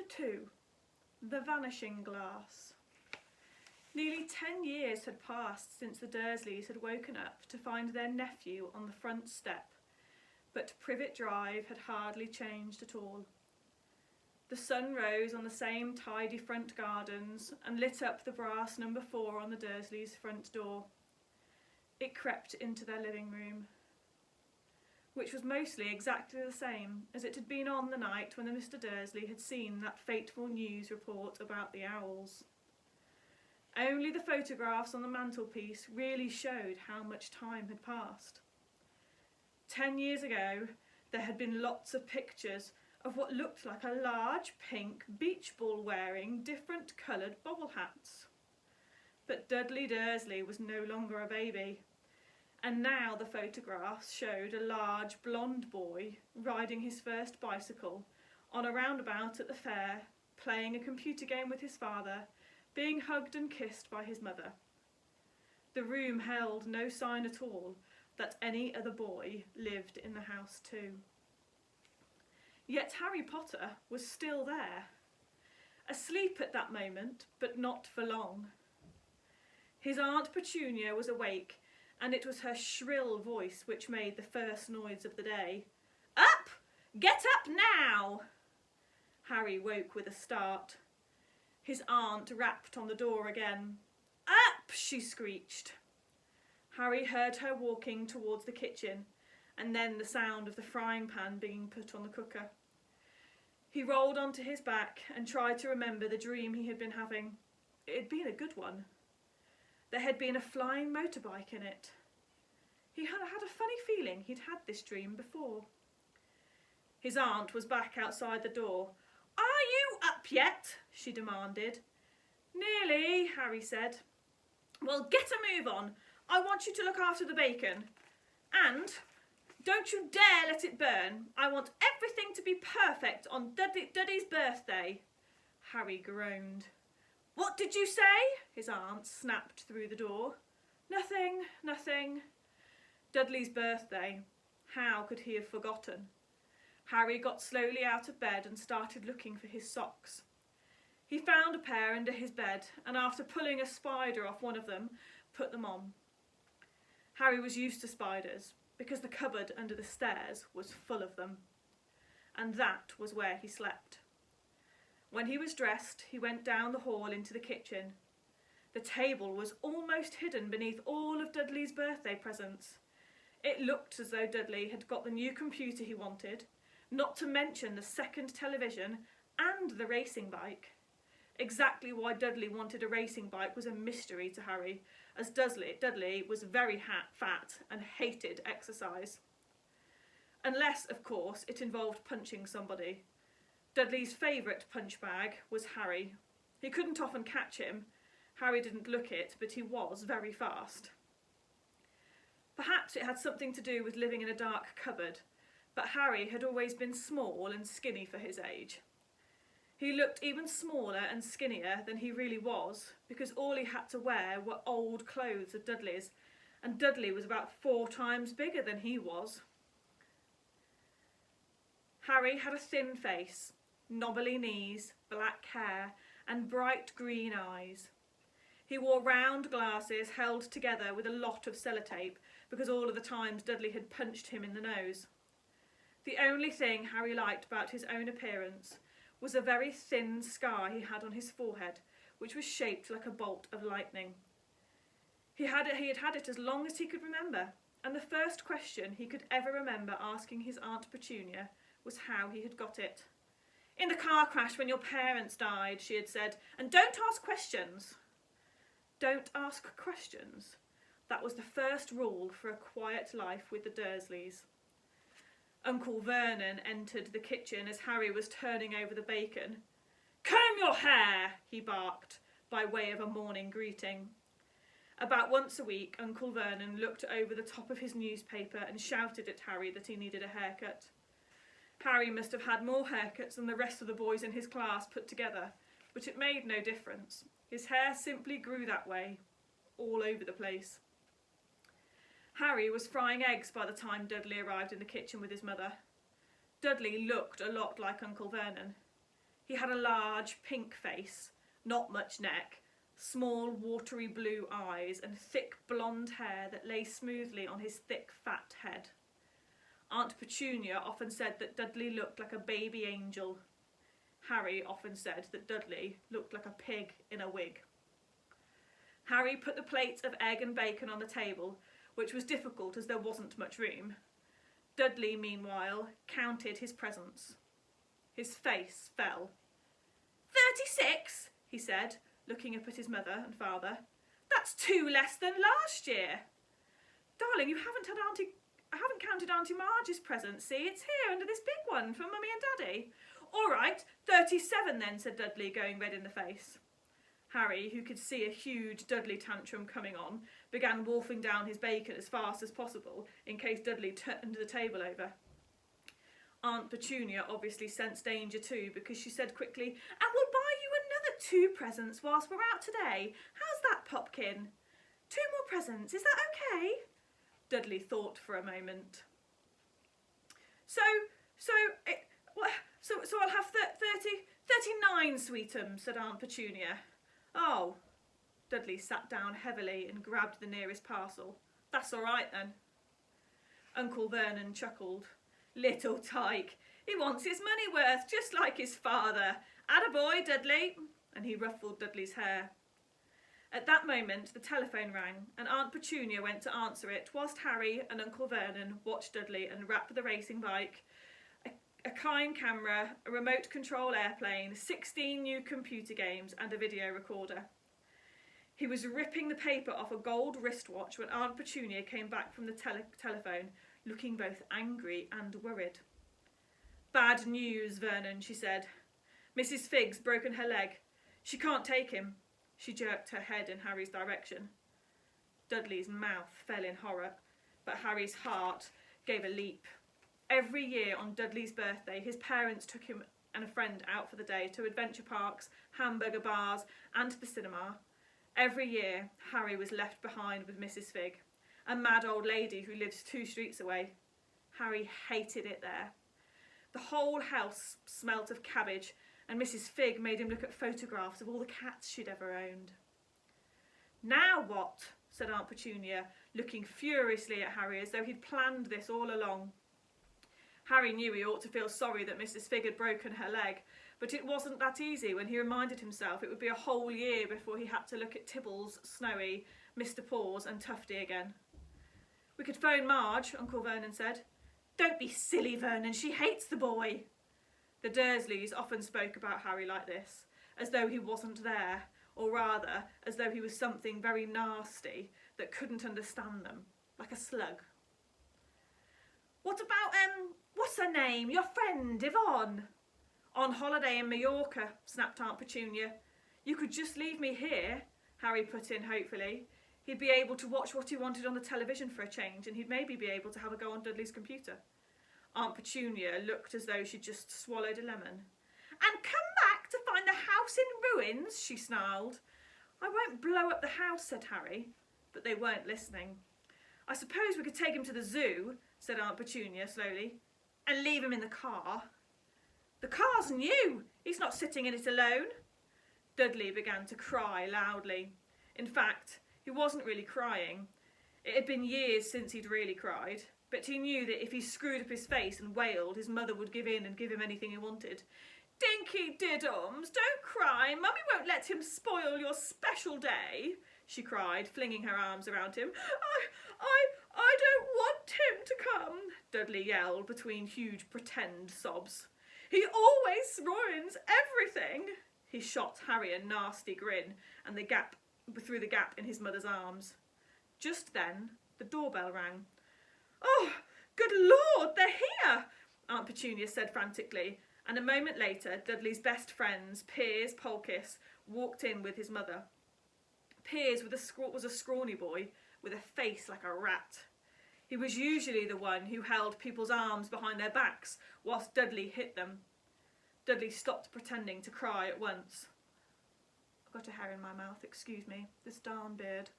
Chapter 2. The Vanishing Glass. Nearly 10 years had passed since the Dursleys had woken up to find their nephew on the front step, but Privet Drive had hardly changed at all. The sun rose on the same tidy front gardens and lit up the brass number 4 on the Dursleys' front door. It crept into their living room, which was mostly exactly the same as it had been on the night when the Mr. Dursley had seen that fateful news report about the owls. Only the photographs on the mantelpiece really showed how much time had passed. 10 years ago, there had been lots of pictures of what looked like a large pink beach ball wearing different coloured bobble hats. But Dudley Dursley was no longer a baby. And now the photographs showed a large blonde boy riding his first bicycle on a roundabout at the fair, playing a computer game with his father, being hugged and kissed by his mother. The room held no sign at all that any other boy lived in the house too. Yet Harry Potter was still there, asleep at that moment, but not for long. His Aunt Petunia was awake, and it was her shrill voice which made the first noise of the day. "Up! Get up now!" Harry woke with a start. His aunt rapped on the door again. "Up!" she screeched. Harry heard her walking towards the kitchen, and then the sound of the frying pan being put on the cooker. He rolled onto his back and tried to remember the dream he had been having. It had been a good one. There had been a flying motorbike in it. He had had a funny feeling he'd had this dream before. His aunt was back outside the door. "Are you up yet?" she demanded. "Nearly," Harry said. "Well, get a move on. I want you to look after the bacon. And don't you dare let it burn. I want everything to be perfect on Duddy's birthday." Harry groaned. "What did you say?" his aunt snapped through the door. "Nothing, nothing." Dudley's birthday. How could he have forgotten? Harry got slowly out of bed and started looking for his socks. He found a pair under his bed and after pulling a spider off one of them, put them on. Harry was used to spiders because the cupboard under the stairs was full of them. And that was where he slept. When he was dressed, he went down the hall into the kitchen. The table was almost hidden beneath all of Dudley's birthday presents. It looked as though Dudley had got the new computer he wanted, not to mention the second television and the racing bike. Exactly why Dudley wanted a racing bike was a mystery to Harry, as Dudley was very fat and hated exercise. Unless, of course, it involved punching somebody. Dudley's favourite punch bag was Harry. He couldn't often catch him. Harry didn't look it, but he was very fast. Perhaps it had something to do with living in a dark cupboard, but Harry had always been small and skinny for his age. He looked even smaller and skinnier than he really was, because all he had to wear were old clothes of Dudley's, and Dudley was about 4 times bigger than he was. Harry had a thin face, knobbly knees, black hair, and bright green eyes. He wore round glasses held together with a lot of sellotape because all of the times Dudley had punched him in the nose. The only thing Harry liked about his own appearance was a very thin scar he had on his forehead, which was shaped like a bolt of lightning. He had had it as long as he could remember, and the first question he could ever remember asking his Aunt Petunia was how he had got it. "In the car crash when your parents died," she had said, "and don't ask questions." Don't ask questions. That was the first rule for a quiet life with the Dursleys. Uncle Vernon entered the kitchen as Harry was turning over the bacon. "Comb your hair," he barked, by way of a morning greeting. About once a week, Uncle Vernon looked over the top of his newspaper and shouted at Harry that he needed a haircut. Harry must have had more haircuts than the rest of the boys in his class put together, but it made no difference. His hair simply grew that way, all over the place. Harry was frying eggs by the time Dudley arrived in the kitchen with his mother. Dudley looked a lot like Uncle Vernon. He had a large pink face, not much neck, small watery blue eyes and thick blonde hair that lay smoothly on his thick fat head. Aunt Petunia often said that Dudley looked like a baby angel. Harry often said that Dudley looked like a pig in a wig. Harry put the plate of egg and bacon on the table, which was difficult as there wasn't much room. Dudley, meanwhile, counted his presents. His face fell. 36, he said, looking up at his mother and father. That's 2 less than last year. Darling, I haven't counted Auntie Marge's present, see? It's here under this big one for Mummy and Daddy. All right, 37 then, said Dudley, going red in the face. Harry, who could see a huge Dudley tantrum coming on, began wolfing down his bacon as fast as possible in case Dudley turned the table over. Aunt Petunia obviously sensed danger too, because she said quickly, "And we'll buy you another 2 presents whilst we're out today. How's that, Popkin? 2 more presents, is that okay?" Dudley thought for a moment. So I'll have 39, sweetum, said Aunt Petunia. Oh. Dudley sat down heavily and grabbed the nearest parcel. That's all right then. Uncle Vernon chuckled. Little tyke, he wants his money worth, just like his father. Attaboy, Dudley. And he ruffled Dudley's hair. At that moment the telephone rang and Aunt Petunia went to answer it whilst Harry and Uncle Vernon watched Dudley unwrap the racing bike, a Kine camera, a remote control airplane, 16 new computer games and a video recorder. He was ripping the paper off a gold wristwatch when Aunt Petunia came back from the telephone, looking both angry and worried. Bad news, Vernon, she said. Mrs. Figg's broken her leg. She can't take him. She jerked her head in Harry's direction. Dudley's mouth fell in horror, but Harry's heart gave a leap. Every year on Dudley's birthday, his parents took him and a friend out for the day to adventure parks, hamburger bars and the cinema. Every year, Harry was left behind with Mrs. Figg, a mad old lady who lives 2 streets away. Harry hated it there. The whole house smelt of cabbage, and Mrs. Figg made him look at photographs of all the cats she'd ever owned. Now what? Said Aunt Petunia, looking furiously at Harry as though he'd planned this all along. Harry knew he ought to feel sorry that Mrs. Figg had broken her leg, but it wasn't that easy when he reminded himself it would be a whole year before he had to look at Tibbles, Snowy, Mr. Paws and Tufty again. We could phone Marge, Uncle Vernon said. Don't be silly, Vernon, she hates the boy. The Dursleys often spoke about Harry like this, as though he wasn't there, or rather, as though he was something very nasty that couldn't understand them, like a slug. What about, what's her name, your friend, Yvonne? On holiday in Mallorca, snapped Aunt Petunia. You could just leave me here, Harry put in hopefully. He'd be able to watch what he wanted on the television for a change, and he'd maybe be able to have a go on Dudley's computer. Aunt Petunia looked as though she'd just swallowed a lemon. And come back to find the house in ruins, she snarled. I won't blow up the house, said Harry, but they weren't listening. I suppose we could take him to the zoo, said Aunt Petunia slowly, and leave him in the car. The car's new. He's not sitting in it alone. Dudley began to cry loudly. In fact, he wasn't really crying. It had been years since he'd really cried, but he knew that if he screwed up his face and wailed, his mother would give in and give him anything he wanted. Dinky diddums, don't cry. Mummy won't let him spoil your special day, she cried, flinging her arms around him. I don't want him to come, Dudley yelled between huge pretend sobs. He always ruins everything. He shot Harry a nasty grin and through the gap in his mother's arms. Just then, the doorbell rang. Oh, good Lord, they're here, Aunt Petunia said frantically, and a moment later, Dudley's best friends, Piers Polkiss, walked in with his mother. Piers was a scrawny boy with a face like a rat. He was usually the one who held people's arms behind their backs whilst Dudley hit them. Dudley stopped pretending to cry at once. I've got a hair in my mouth, excuse me, this darn beard.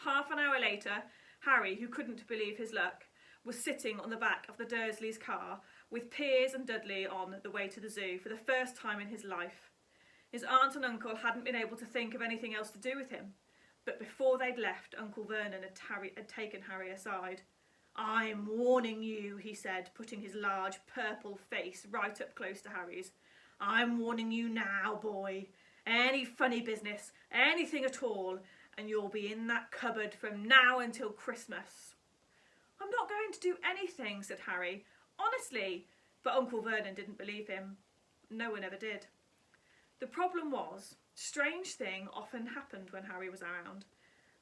Half an hour later, Harry, who couldn't believe his luck, was sitting on the back of the Dursleys' car with Piers and Dudley on the way to the zoo for the first time in his life. His aunt and uncle hadn't been able to think of anything else to do with him, but before they'd left, Uncle Vernon had taken Harry aside. "I'm warning you," he said, putting his large purple face right up close to Harry's. "I'm warning you now, boy. Any funny business, anything at all, and you'll be in that cupboard from now until Christmas." "I'm not going to do anything," said Harry. "Honestly." But Uncle Vernon didn't believe him. No one ever did. The problem was, strange thing often happened when Harry was around,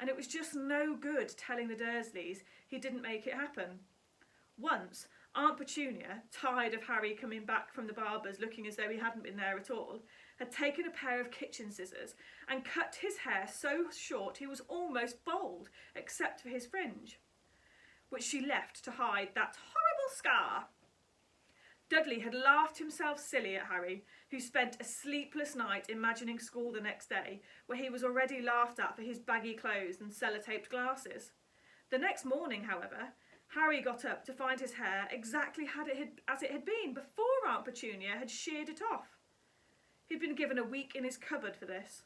and it was just no good telling the Dursleys he didn't make it happen. Once, Aunt Petunia, tired of Harry coming back from the barber's looking as though he hadn't been there at all, had taken a pair of kitchen scissors and cut his hair so short he was almost bald, except for his fringe, which she left to hide that horrible scar. Dudley had laughed himself silly at Harry, who spent a sleepless night imagining school the next day, where he was already laughed at for his baggy clothes and sellotaped glasses. The next morning, however, Harry got up to find his hair exactly as it had been before Aunt Petunia had sheared it off. He'd been given a week in his cupboard for this,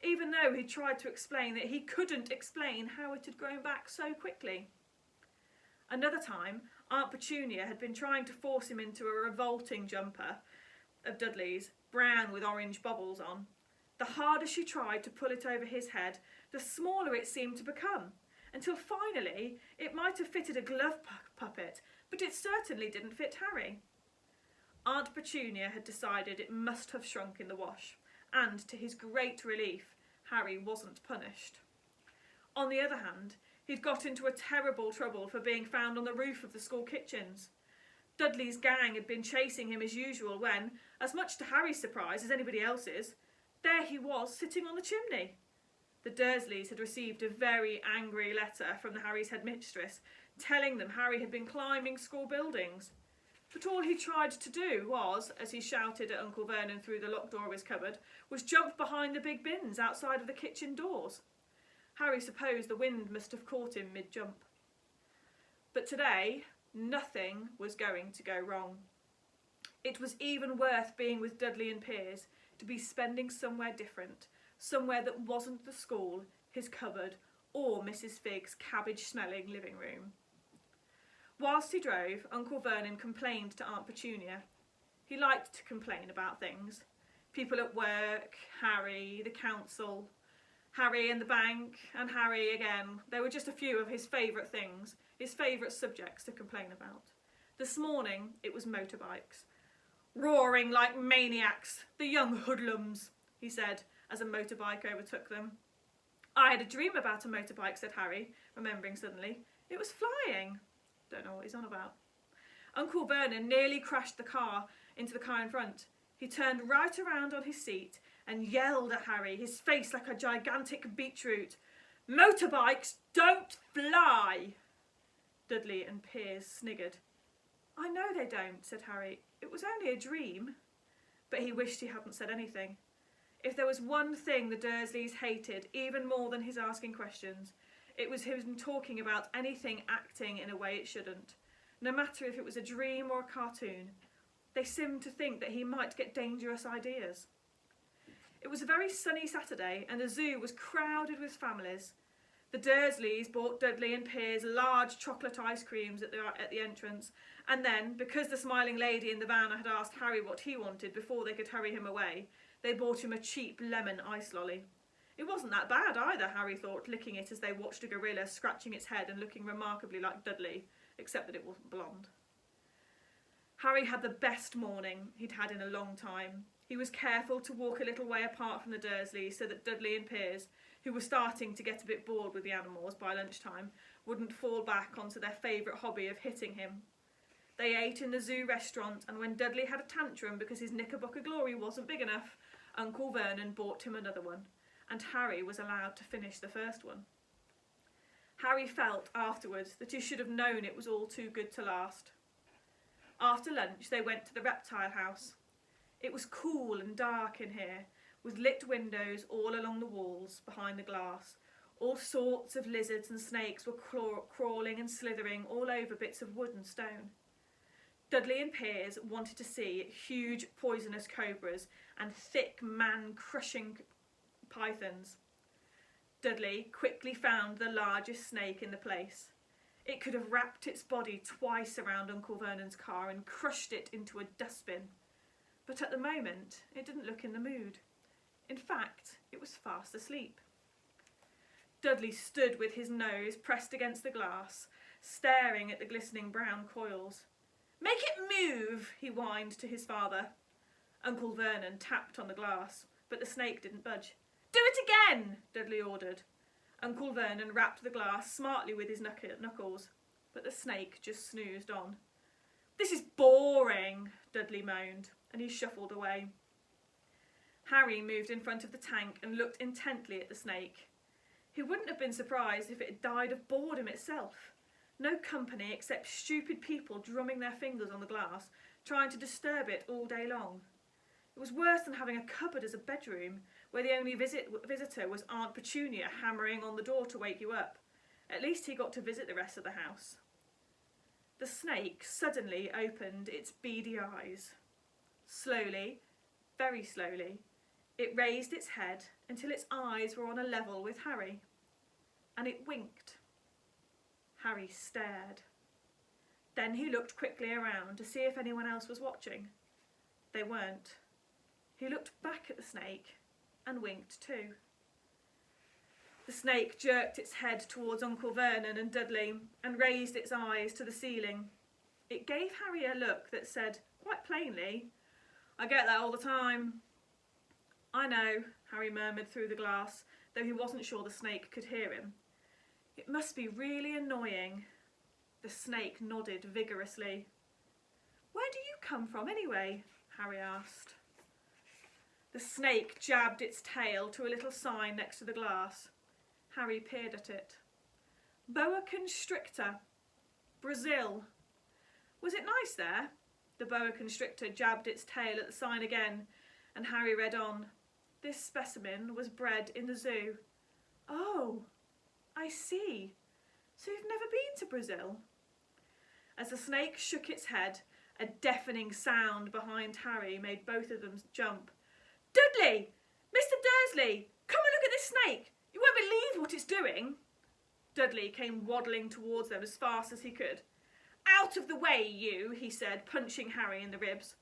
even though he tried to explain that he couldn't explain how it had grown back so quickly. Another time, Aunt Petunia had been trying to force him into a revolting jumper of Dudley's, brown with orange bobbles on. The harder she tried to pull it over his head, the smaller it seemed to become, until finally it might have fitted a glove puppet, but it certainly didn't fit Harry. Aunt Petunia had decided it must have shrunk in the wash, and to his great relief, Harry wasn't punished. On the other hand, he'd got into a terrible trouble for being found on the roof of the school kitchens. Dudley's gang had been chasing him as usual when, as much to Harry's surprise as anybody else's, there he was sitting on the chimney. The Dursleys had received a very angry letter from Harry's headmistress telling them Harry had been climbing school buildings. But all he tried to do was, as he shouted at Uncle Vernon through the locked door of his cupboard, was jump behind the big bins outside of the kitchen doors. Harry supposed the wind must have caught him mid-jump. But today, nothing was going to go wrong. It was even worth being with Dudley and Piers to be spending somewhere different, somewhere that wasn't the school, his cupboard, or Mrs. Figg's cabbage-smelling living room. Whilst he drove, Uncle Vernon complained to Aunt Petunia. He liked to complain about things. People at work, Harry, the council, Harry and the bank, and Harry again. They were just a few of his favourite things, his favourite subjects to complain about. This morning, it was motorbikes. "Roaring like maniacs, the young hoodlums," he said, as a motorbike overtook them. "I had a dream about a motorbike," said Harry, remembering suddenly. "It was flying." Don't know what he's on about. Uncle Vernon nearly crashed into the car in front. He turned right around on his seat and yelled at Harry, his face like a gigantic beetroot. "Motorbikes don't fly!" Dudley and Piers sniggered. "I know they don't," said Harry. "It was only a dream." But he wished he hadn't said anything. If there was one thing the Dursleys hated even more than his asking questions, it was him talking about anything acting in a way it shouldn't, no matter if it was a dream or a cartoon. They seemed to think that he might get dangerous ideas. It was a very sunny Saturday, and the zoo was crowded with families. The Dursleys bought Dudley and Piers large chocolate ice creams at the entrance, and then, because the smiling lady in the van had asked Harry what he wanted before they could hurry him away, they bought him a cheap lemon ice lolly. It wasn't that bad either, Harry thought, licking it as they watched a gorilla scratching its head and looking remarkably like Dudley, except that it wasn't blonde. Harry had the best morning he'd had in a long time. He was careful to walk a little way apart from the Dursleys so that Dudley and Piers, who were starting to get a bit bored with the animals by lunchtime, wouldn't fall back onto their favourite hobby of hitting him. They ate in the zoo restaurant, and when Dudley had a tantrum because his Knickerbocker glory wasn't big enough, Uncle Vernon bought him another one, and Harry was allowed to finish the first one. Harry felt afterwards that he should have known it was all too good to last. After lunch they went to the reptile house. It was cool and dark in here, with lit windows all along the walls behind the glass. All sorts of lizards and snakes were crawling and slithering all over bits of wood and stone. Dudley and Piers wanted to see huge poisonous cobras and thick man-crushing pythons. Dudley quickly found the largest snake in the place. It could have wrapped its body twice around Uncle Vernon's car and crushed it into a dustbin. But at the moment, it didn't look in the mood. In fact, it was fast asleep. Dudley stood with his nose pressed against the glass, staring at the glistening brown coils. "Make it move," he whined to his father. Uncle Vernon tapped on the glass, but the snake didn't budge. "Do it again," Dudley ordered. Uncle Vernon rapped the glass smartly with his knuckles, but the snake just snoozed on. "This is boring," Dudley moaned, and he shuffled away. Harry moved in front of the tank and looked intently at the snake. He wouldn't have been surprised if it had died of boredom itself. No company except stupid people drumming their fingers on the glass, trying to disturb it all day long. It was worse than having a cupboard as a bedroom, where the only visitor was Aunt Petunia hammering on the door to wake you up. At least he got to visit the rest of the house. The snake suddenly opened its beady eyes. Slowly, very slowly, it raised its head until its eyes were on a level with Harry, and it winked. Harry stared. Then he looked quickly around to see if anyone else was watching. They weren't. He looked back at the snake and winked too. The snake jerked its head towards Uncle Vernon and Dudley and raised its eyes to the ceiling. It gave Harry a look that said, quite plainly, "I get that all the time." "I know," Harry murmured through the glass, though he wasn't sure the snake could hear him. "It must be really annoying." The snake nodded vigorously. "Where do you come from anyway?" Harry asked. The snake jabbed its tail to a little sign next to the glass. Harry peered at it. "Boa constrictor. Brazil." "Was it nice there?" The boa constrictor jabbed its tail at the sign again, and Harry read on. "This specimen was bred in the zoo." "Oh, I see. So you've never been to Brazil?" As the snake shook its head, a deafening sound behind Harry made both of them jump. "Dudley! Mr. Dursley! Come and look at this snake! You won't believe what it's doing!" Dudley came waddling towards them as fast as he could. "Out of the way, you!" he said, punching Harry in the ribs.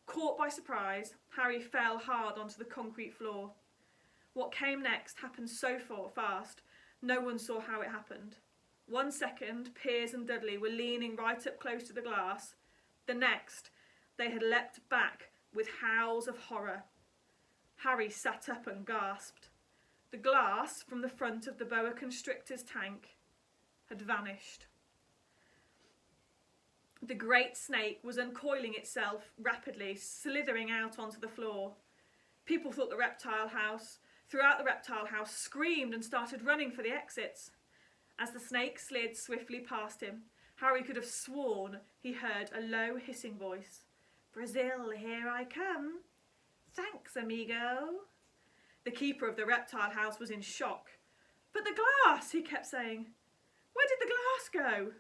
Caught by surprise, Harry fell hard onto the concrete floor. What came next happened so fast, no one saw how it happened. 1 second, Piers and Dudley were leaning right up close to the glass. The next, they had leapt back with howls of horror. Harry sat up and gasped. The glass from the front of the boa constrictor's tank had vanished. The great snake was uncoiling itself rapidly, slithering out onto the floor. People throughout the reptile house screamed and started running for the exits. As the snake slid swiftly past him, Harry could have sworn he heard a low hissing voice. "Brazil, here I come. Thanks, amigo." The keeper of the reptile house was in shock. "But the glass," he kept saying. "Where did the glass go?"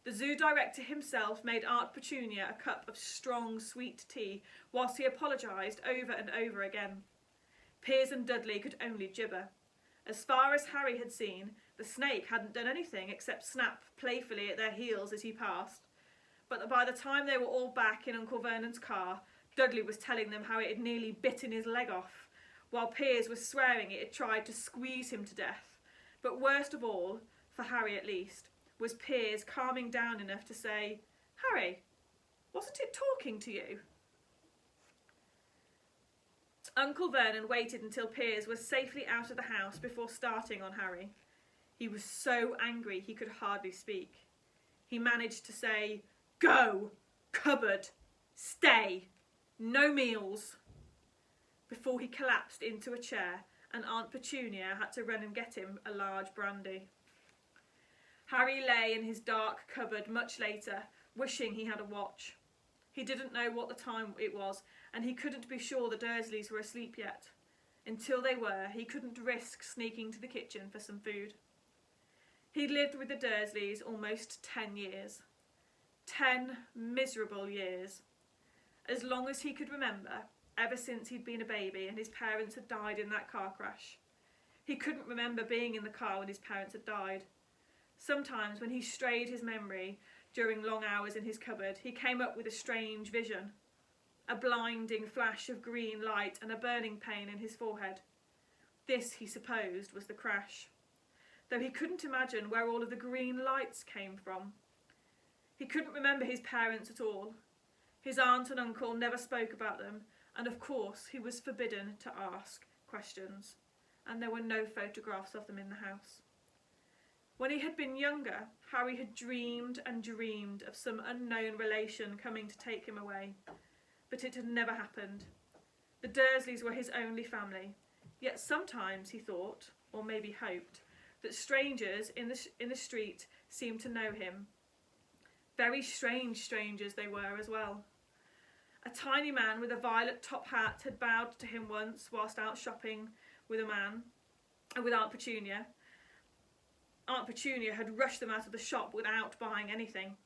The zoo director himself made Aunt Petunia a cup of strong, sweet tea whilst he apologised over and over again. Piers and Dudley could only gibber. As far as Harry had seen, the snake hadn't done anything except snap playfully at their heels as he passed. But by the time they were all back in Uncle Vernon's car, Dudley was telling them how it had nearly bitten his leg off, while Piers was swearing it had tried to squeeze him to death. But worst of all, for Harry at least, was Piers calming down enough to say, "Harry, wasn't it talking to you?" Uncle Vernon waited until Piers was safely out of the house before starting on Harry. He was so angry he could hardly speak. He managed to say, "Go! Cupboard! Stay! No meals!" Before he collapsed into a chair and Aunt Petunia had to run and get him a large brandy. Harry lay in his dark cupboard much later, wishing he had a watch. He didn't know what the time it was, and he couldn't be sure the Dursleys were asleep yet. Until they were, he couldn't risk sneaking to the kitchen for some food. He'd lived with the Dursleys almost 10 years. 10 miserable years. As long as he could remember, ever since he'd been a baby and his parents had died in that car crash. He couldn't remember being in the car when his parents had died. Sometimes when he strayed his memory during long hours in his cupboard, he came up with a strange vision. A blinding flash of green light and a burning pain in his forehead. This, he supposed, was the crash, though he couldn't imagine where all of the green lights came from. He couldn't remember his parents at all. His aunt and uncle never spoke about them, and of course he was forbidden to ask questions, and there were no photographs of them in the house. When he had been younger, Harry had dreamed and dreamed of some unknown relation coming to take him away, but it had never happened. The Dursleys were his only family, yet sometimes he thought, or maybe hoped, that strangers in the street seemed to know him. Very strange strangers they were as well. A tiny man with a violet top hat had bowed to him once whilst out shopping with Aunt Petunia. Aunt Petunia had rushed them out of the shop without buying anything.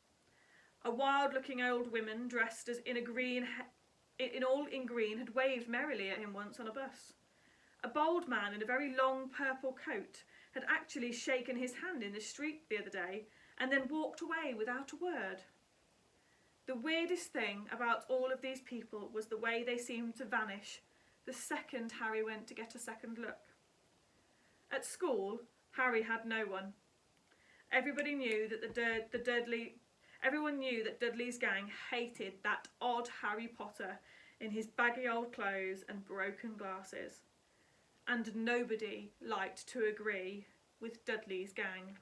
A wild-looking old woman dressed as in all in green had waved merrily at him once on a bus. A bold man in a very long purple coat had actually shaken his hand in the street the other day and then walked away without a word. The weirdest thing about all of these people was the way they seemed to vanish the second Harry went to get a second look. At school, Harry had no one. Everybody knew that everyone knew that Dudley's gang hated that odd Harry Potter in his baggy old clothes and broken glasses. And nobody liked to agree with Dudley's gang.